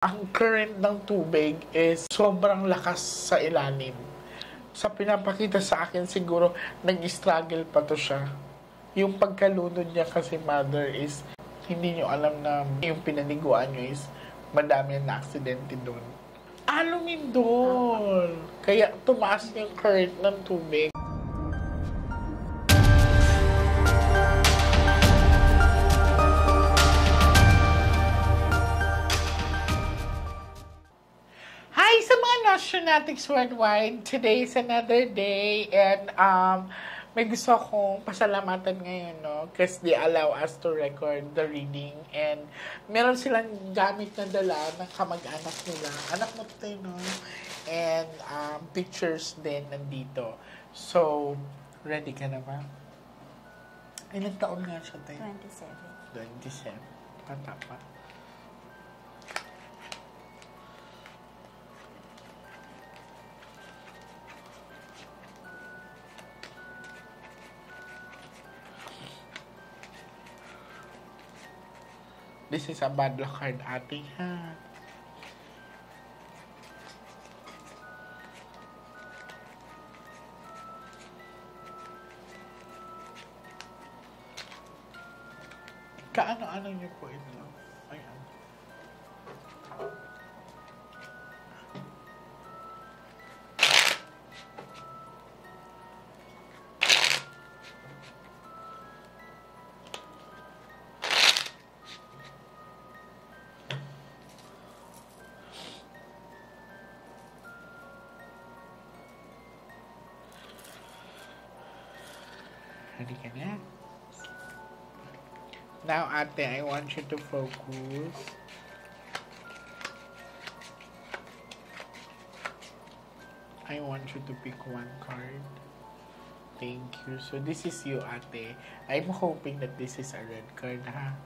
Ang current ng tubig is sobrang lakas sa ilalim. Sa pinapakita sa akin siguro, nag-struggle pa to siya. Yung pagkalunod niya kasi mother is, hindi nyo alam na yung pinaniguan nyo is madami na aksidente doon. Alumindol! Kaya tumaas yung current ng tubig. Hi sa mga Nationatics worldwide. Today is another day and may gusto akong pasalamatan ngayon, no? Kasi they allow us to record the reading and meron silang gamit na dala ng kamag-anak nila. Anak mo tayo, no? And pictures din nandito. So, ready ka na ba? Ilang taon nga siya tayo? 27. 27. Bata pa. This is a bad luck card, ate, ha? Kaano-ano niyo po ito? Ayan. Ready ka na? Now, ate, I want you to focus. I want you to pick one card. Thank you. So, this is you, ate. I'm hoping that this is a red card, ha?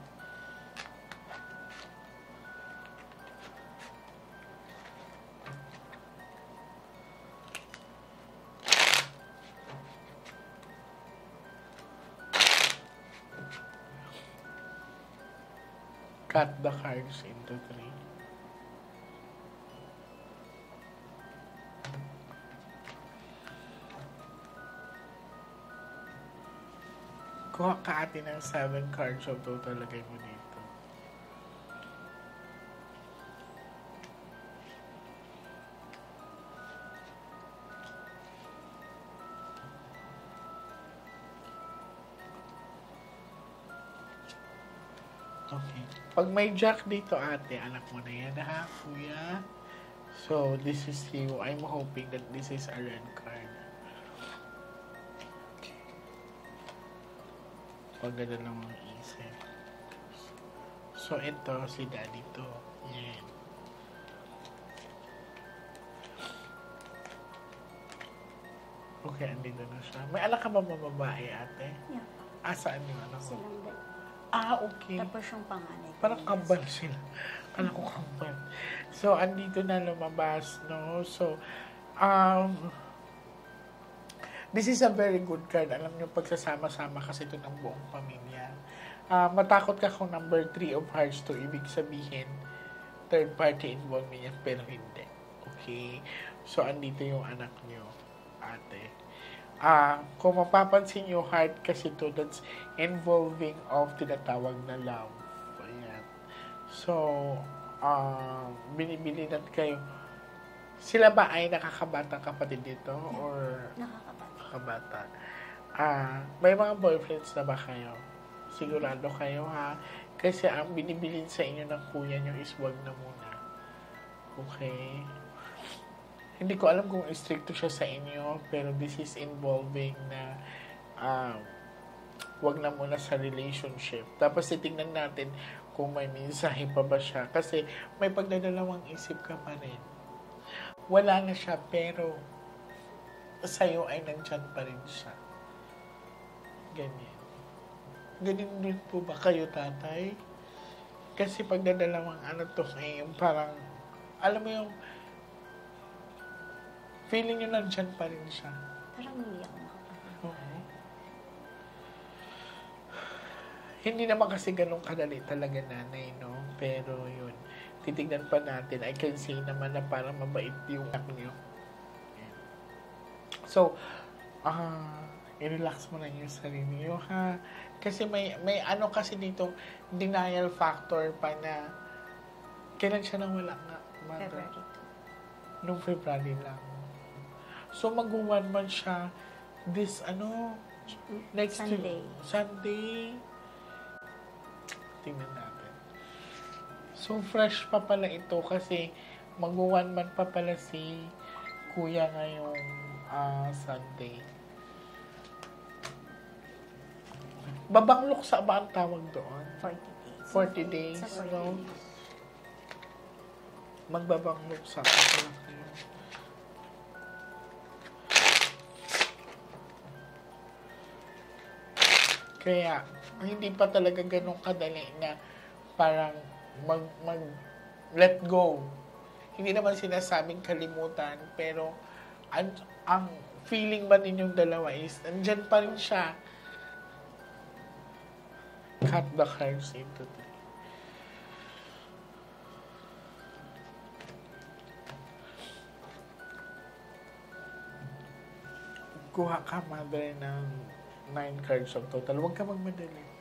Cut the cards into 3. Kuha ka ate ng 7 cards of total, lagay mo dito. Okay. Pag may jack dito, ate, anak mo na yan, ha, kuya? So, this is you. I'm hoping that this is a red card. Okay. Pagdala lang ang isip. So, ito, si daddy to. Yan. Okay, andito na siya. May anak ka ba mga babae, ate? Yeah. Saan yung anak ko? Silang dalawa. Okay. Tapos yung panganay. Parang kambal sila. Anak ko kambal. So, andito na lumabas, no? So, this is a very good card. Alam nyo, pagsasama-sama kasi ito ng buong pamilya. Matakot ka kung number 3 of hearts to, ibig sabihin, third party involved niya, pero hindi. Okay? So, andito yung anak nyo, ate. Kung mapapansin nyo, heart kasi to, that's involving of tinatawag na love. Ayan. So, binibilinan kayo. Sila ba ay nakakabatang kapatid dito? Or nakakabata? May mga boyfriends na ba kayo? Sigurado kayo, ha? Kasi ang binibilin sa inyo ng kuya nyo is wag na muna. Okay? Hindi ko alam kung stricto siya sa inyo, pero this is involving na wag na muna sa relationship. Tapos titingnan natin kung may mensahe pa ba siya. Kasi may pagdadalawang isip ka pa rin. Wala na siya, pero sa'yo ay nandyan pa rin siya. Ganyan. Ganyan din po ba kayo, tatay? Kasi pagdadalawang ano to, yung parang, alam mo yung, feeling nyo nandyan pa rin siya. Parang umiyak mo. Okay. Hindi naman kasi ganun kadali talaga, nanay, no? Pero yun. titignan pa natin, I can say naman na parang mabait yung anak niyo. So, i-relax mo na yung sarili niyo, ha? Kasi may ano kasi dito, denial factor pa na kailan siya nang wala nga, mother? February 2. Nung February lang. So, mag-1 month siya this, next Sunday. Sunday. Tingnan natin. So, fresh pa pala ito kasi mag-1 month pa pala si Kuya ngayong Sunday. Babang luksa ba ang tawag doon? 40 days. 40 days, Sa 40 no? days. Magbabang luksa pa pala kayo. Kaya, hindi pa talaga ganun kadali na parang let go. Hindi naman sinasabing kalimutan, pero ang feeling ba ninyong dalawa is, nandyan pa rin siya. Cut the cards into three. Kuha ka, mother, ng 9 cards of total. Huwag ka magmadali.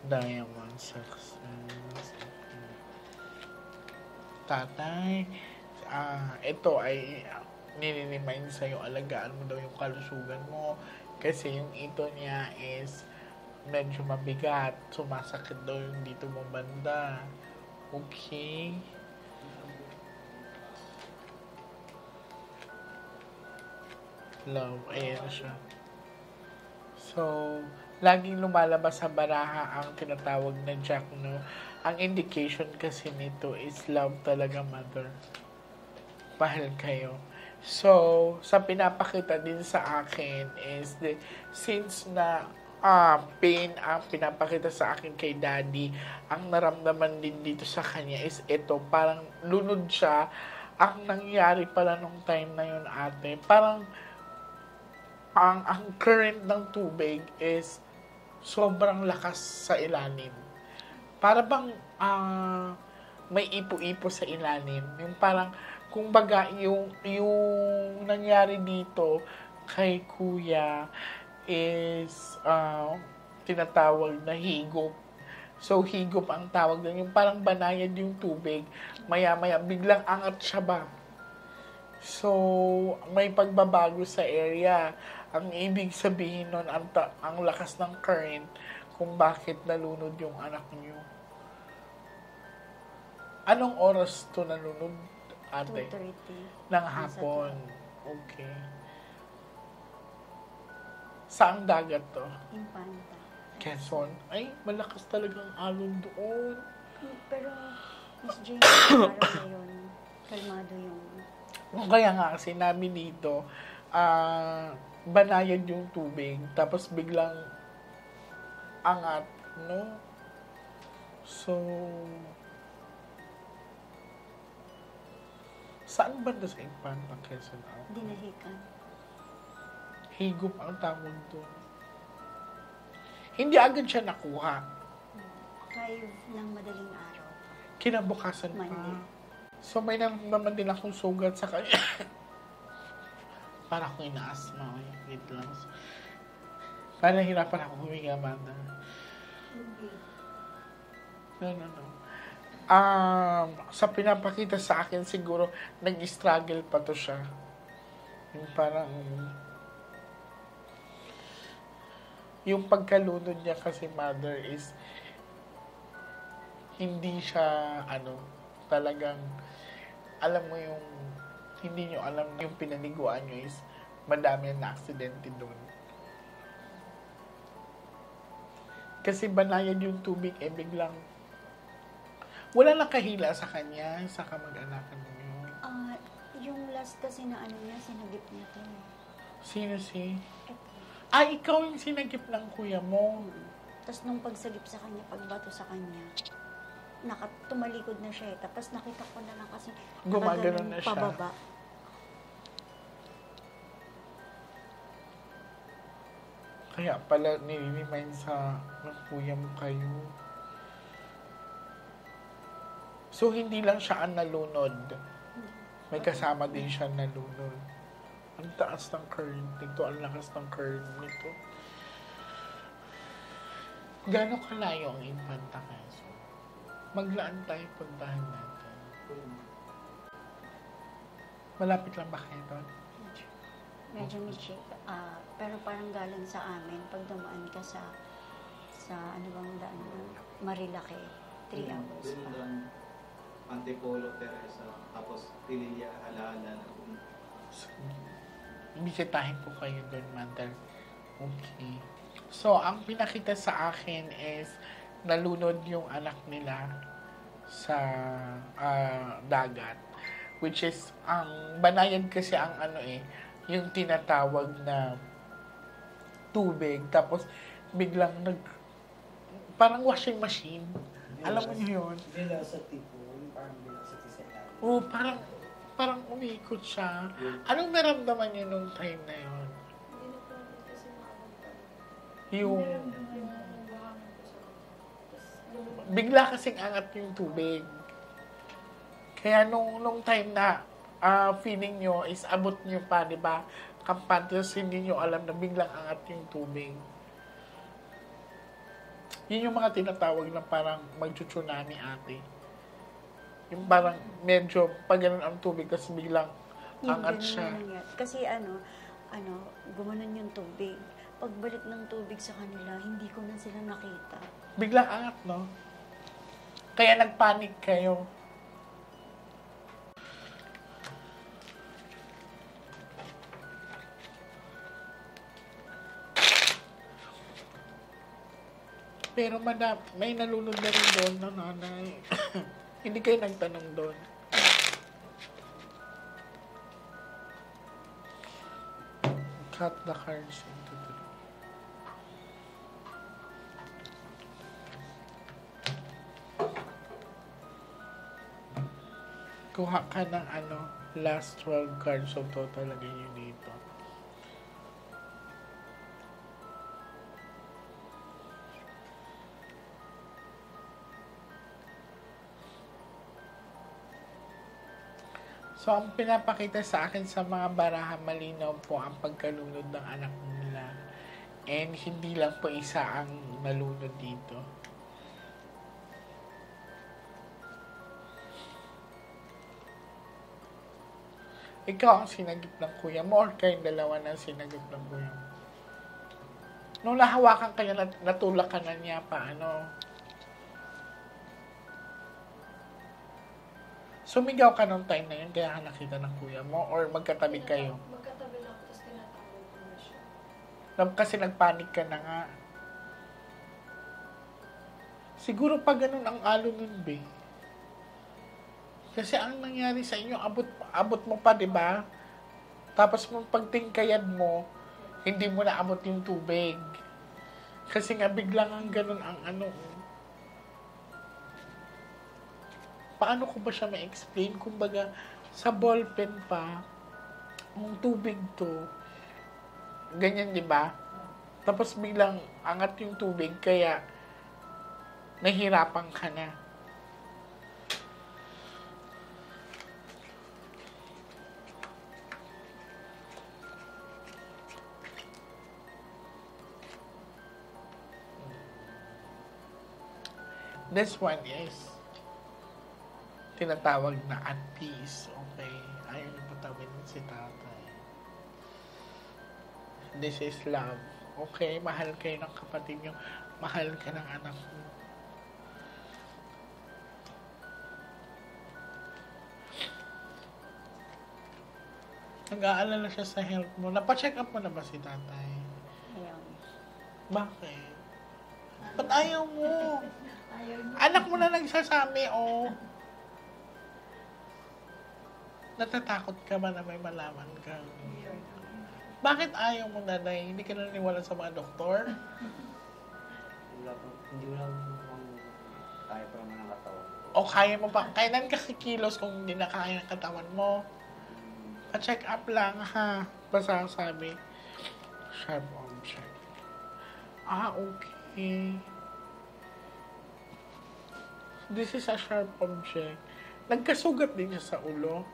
Diamond success. Tatay, ito ay nirimind sa'yo, alagaan mo daw yung kalusugan mo kasi yung ito niya is medyo mabigat, sumasakit daw yung dito mo banda. Okay? Love, ayan siya. So, laging lumalabas sa baraha ang tinatawag na Jack, no? Ang indication kasi nito is love talaga, mother. Mahal kayo. So, sa pinapakita din sa akin is since na pain ang pinapakita sa akin kay daddy, ang naramdaman din dito sa kanya is ito, parang lunod siya. Ang nangyari pala nung time na yun, ate, parang ang current ng tubig is sobrang lakas sa ilalim. Para bang may ipo-ipo sa ilalim. Yung parang, kung baga, yung nangyari dito kay kuya is tinatawag na higop. So, higop ang tawag doon. Yung parang banayad yung tubig. Maya-maya, biglang angat siya ba? So, may pagbabago sa area. Ang ibig sabihin nun, ang lakas ng current kung bakit nalunod yung anak niyo. Anong oras to nalunod, ate? 2:30. Ng hapon. Okay. Saang dagat to? Infanta. Quezon. Ay, malakas talagang alon doon. Pero, Miss Jane, araw na yun, kalmado yung... Kaya nga, sinabi dito, banayad yung tubig, tapos biglang angat, no? So, saan banda sa Infanta, Quezon? Dinahikan. Higop ang tawag doon. Hindi agad siya nakuha. 5 ng madaling araw. Kinabukasan pa. Monday. So, may naman din akong sugat sa kanya. Para akong ina-asthma. Wait lang. Para nahirapan ako huminga, Amanda. No. Sa pinapakita sa akin, siguro, nag-struggle pa to siya. Yung parang... Yung pagkalunod niya kasi, mother, is... Hindi siya, talagang... Alam mo yung... Hindi nyo alam yung pinaliguan nyo is madami na aksidente doon. Kasi banayad yung tubig, biglang Wala nakahila sa kanya, sa kamag-anakan niyo. Yung last kasi na ano niya, sinagip niya to. Sino si? Ito. Ikaw yung sinagip ng kuya mo. Tapos nung pagsagip sa kanya, pagbato sa kanya, tumalikod na siya eh. Tapos nakita ko na lang kasi Gumagano na siya. pababa. Kaya pala nire-remind sa ng kuya mo kayo. So, hindi lang siya ang nalunod. May kasama din siya nalunod. Ang taas ng current nito. Ang lakas ng current nito. Gano'ng kalayo ang Infanta Quezon? Maglaan tayo, puntahan natin. Malapit lang ba kayo doon? Medyo Michi. Pero parang galing sa amin, pag dumaan ka sa ano bang daan mo? Marilake. 3 hours pa. Antipolo, Teresa, tapos Pililia, Alaala. Bisitahin ko kayo doon, Mother. Okay. So, ang pinakita sa akin is nalunod yung anak nila sa dagat. Which is, ang Banayan kasi ang ano yung tinatawag na tubig. Tapos, biglang parang washing machine. Alam mo niyo yun? Velocity po, parang velocity sa ilalim. Oo, parang umiikot siya. Anong naramdaman niyo nung time na yun? Yung bigla kasing angat yung tubig. Kaya nung time na feeling nyo is abot nyo pa, di ba? Kampantes, hindi nyo alam na biglang angat yung tubig. Yun yung mga tinatawag na parang mag-tsunami ate. Yung parang medyo pag ganun ang tubig kasi biglang angat siya. Kasi gumanon yung tubig. Pagbalik ng tubig sa kanila, hindi ko na sila nakita. Biglang angat, no? Kaya nagpanik kayo. Pero madam, may nalunod na rin doon na nanay. Hindi kayo nagtanong doon. Cut the cards into three. Kuha ka ng last 12 cards of total, lagay nyo dito. So, ang pinapakita sa akin sa mga baraha, malinaw po ang pagkalunod ng anak nila. And hindi lang po isa ang nalunod dito. Ikaw ang sinagip ng kuya mo or kayong dalawa na sinagip ng kuya mo? Nung nahawakan kayo, natulak ka na niya pa, Sumigaw ka nung time na yun, kaya ka nakita ng kuya mo? Or magkatabi kayo? Magkatabi lang, tapos tinatawag ko na siya. Kasi nagpanik ka na nga. Siguro pa ganun ang alo nun, be. Kasi ang nangyari sa inyo, abot mo pa, di ba? Tapos mong pagtingkayad mo, hindi mo na abot yung tubig. Kasi nga biglang ang ganun ang Paano ko ba siya ma-explain? Kumbaga, sa ballpen pa, ang tubig to, ganyan, di ba? Tapos biglang angat yung tubig, kaya nahihirapan ka na. This one is tinatawag na at peace. Okay? Ayaw niyo patawin si tatay. This is love. Okay? Mahal kayo ng kapatid niyo. Mahal ka ng anak mo. Nag-aalala siya sa health mo. Napacheck up mo na ba si tatay? Ayaw. Bakit? Ba't ayaw mo? Ayaw niya. Anak mo na nagsasabi, oh. Natatakot ka ba na may malaman ka? Bakit ayaw mo, nanay? Hindi ka naniniwala sa mga doktor? Hindi ko lang kaya pa naman ang katawan ko. O kaya mo pa? Kailan ka kikilos kung hindi na kaya ng katawan mo? Pa-check up lang, ha? Basta sabi, sharp object. Okay. This is a sharp object. Nagkasugat din siya sa ulo.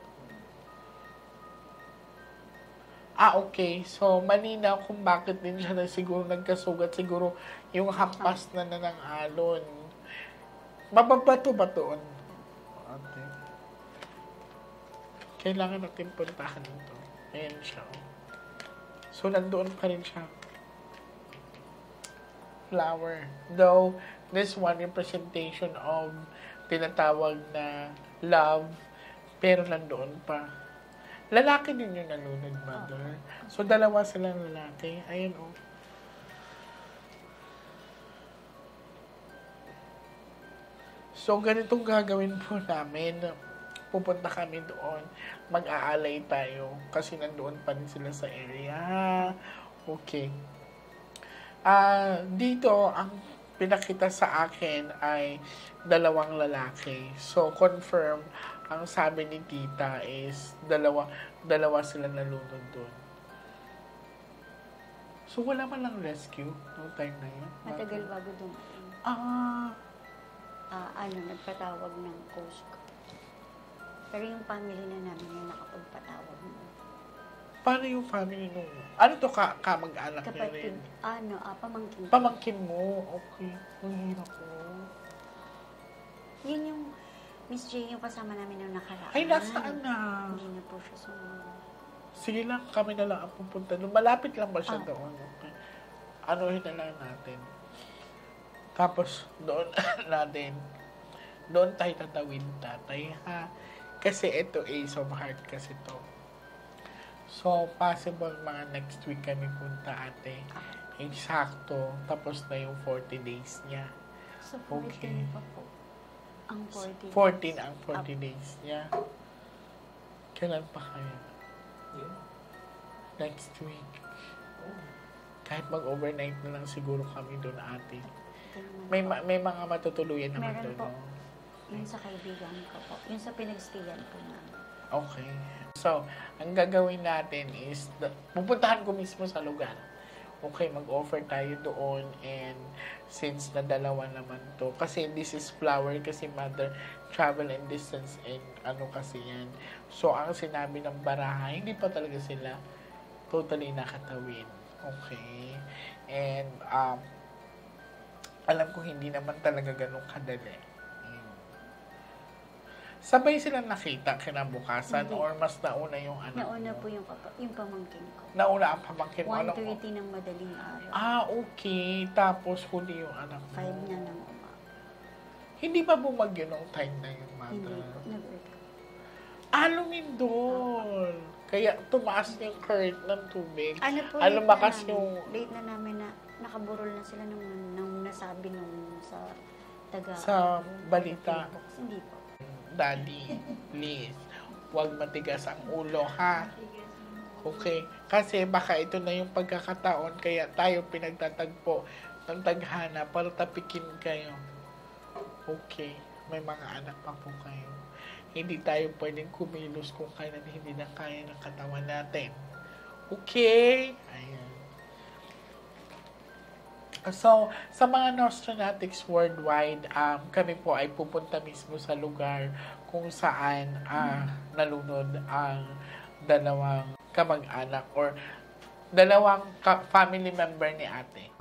Okay. So, malinaw kung bakit din siya na siguro nagkasugat. Siguro yung hampas na ng alon. Mababato-batoon. Okay. Kailangan natin puntahan ito. Ayan siya. So, nandoon pa rin siya. Flower. Though, this one representation of tinatawag na love, pero nandoon pa. Lalaki din yung nalunod, mother. So, dalawa silang lalaki. Ayan, oh. So, ganitong gagawin po namin. Pupunta kami doon. Mag-aalay tayo. Kasi nandoon pa rin sila sa area. Okay. Dito, ang pinakita sa akin ay dalawang lalaki. So, confirm, ang sabi ni tita is dalawa sila nalunod doon. So, wala man lang rescue noong time na yun? Matagal bago dumating. Nagpatawag ng Coast Guard. Pero yung family na namin yung nakapagpatawag mo. Paano yung family nung... Ano to kamag-anak niya rin? Kapatid, pamangkin. Pamangkin mo? Okay. Ang hirap ko. Yun yung Miss J, yung kasama namin nung nakaraan. Ay, nasaan na? Hindi na po siya sumunod. Sige lang, kami na lang ang pupunta doon. Malapit lang ba siya doon? Okay. Anuhin na lang natin. Tapos, doon natin. Doon tayo tatawid, tatay, ha? Kasi ito Ace of Heart kasi to. So, possible mga next week kami punta, ate. Eksakto. Tapos na yung 40 days niya. So, 14 Okay. pa po. Ang 40. 14 ang 40 days niya. Kailan pa kaya? Yun. Next week. Kahit mag-overnight na lang siguro kami doon, ate. May mga matutuluyan naman Meron doon, po. no? Yun sa kaibigan ko po. Yun sa pinagstayan po namin. Okay. So, ang gagawin natin is, pupuntahan ko mismo sa lugar. Okay, mag-offer tayo doon and since na dalawa naman to, kasi this is flower, kasi mother, travel and distance and ano kasi yan. So, ang sinabi ng baraha, hindi pa talaga sila totally nakatawid. Okay. And, alam ko hindi naman talaga ganun kadali. Sabay silang nakita kinabukasan Hindi. or mas nauna yung anak Nauna mo? po yung pamangkin ko. Nauna ang pamangkin mo. Alam mo? 1:30 ng madaling araw. Okay. Tapos huli yung anak mo. 5 na ng umaga. Hindi ba bumagyo nung time na yung Hindi mother? po. Nag-work. Lumindol. Kaya tumaas yung current ng tubig. Ano po, Lumakas late na yung... namin. Late na namin na nakaburol na sila nung nasabi nung sa taga... Sa balita. Box. Hindi po. Daddy, please, huwag matigas ang ulo, ha? Okay? Kasi baka ito na yung pagkakataon, kaya tayo pinagtatagpo ng tadhana para tapikin kayo. Okay? May mga anak pa po kayo. Hindi tayo pwedeng kumilos kung kailan hindi na kaya ng katawan natin. Okay? Ayan. So, sa mga Nostranatics worldwide, kami po ay pupunta mismo sa lugar kung saan nalunod ang dalawang kamag-anak or dalawang family member ni ate.